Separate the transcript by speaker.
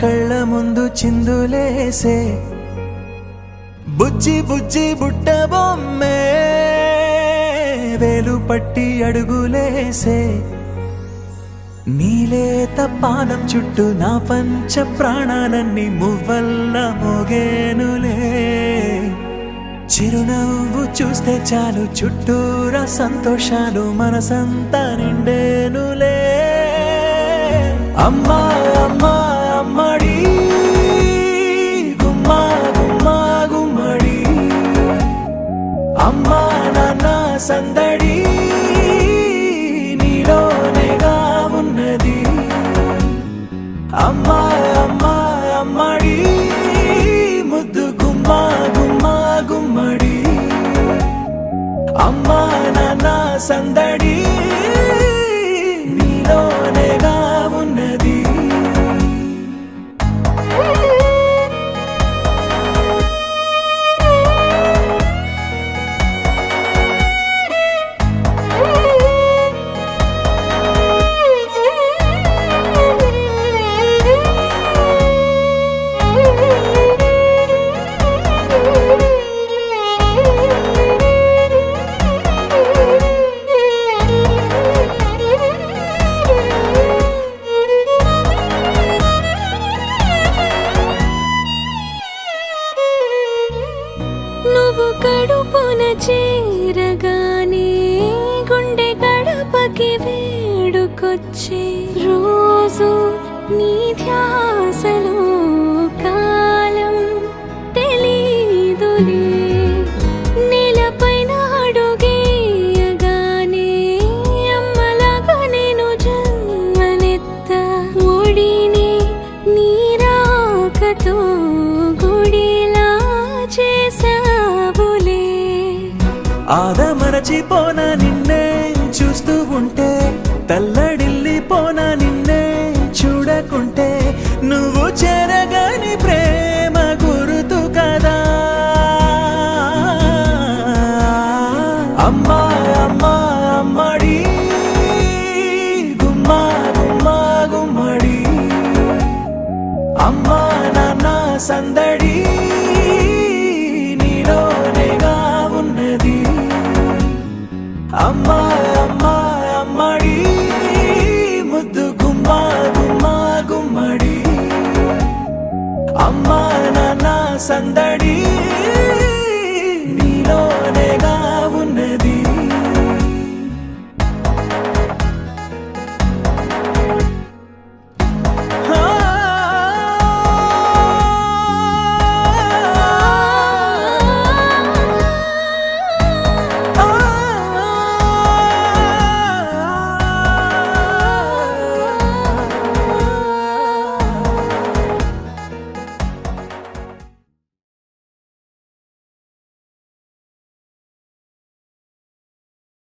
Speaker 1: కళ్ళ ముందు చిందులేసే బుజ్జి బుజ్జి బుట్ట బొమ్మే వేలు పట్టి అడుగులేసే నీలేత పానం చుట్టూ నా పంచ ప్రాణాలన్నీ మువ్వల్ల మోగేనులే చిరునవ్వు చూస్తే చాలు చుట్టూరా సంతోషాలు మనసంతా నిండేనులే అమ్మా అమ్మా అమ్మడి గుమ్మా గుమ్మా గుమ్మడి అమ్మా నాన్న సందడి నీలోనేగా ఉన్నది అమ్మా అమ్మా అమ్మడి ముద్దు గుమ్మా గుమ్మా గుమ్మడి అమ్మా నాన్న సందడి నీలోనేగా ఉన్నది
Speaker 2: నువ్వు కడుపున చేరగానే గుండె గడపకి వేడుకొచ్చే రోజు నీ ధ్యాసలో కాలం తెలీదులే నేలపైన అడుగేయగానే అమ్మలాగా నేను జన్మనెత్త ఒడిని నీ రాకతో గుడిలా చేసావులే
Speaker 1: ఆదమరచిపోన నిన్నే చూస్తూ ఉంటే తల్లడిల్లిపోన నిన్నే చూడకుంటే నువ్వు చెరగని ప్రేమ గుర్తు కదా అమ్మా అమ్మా అమ్మడి గుమ్మా గుమ్మా గుమ్మడి అమ్మా నాన్న సందడి నీలోనేగా ఉన్నది అమ్మా అమ్మా అమ్మడి ముద్దు గుమ్మా గుమ్మా గుమ్మడి అమ్మా నాన్న సందడి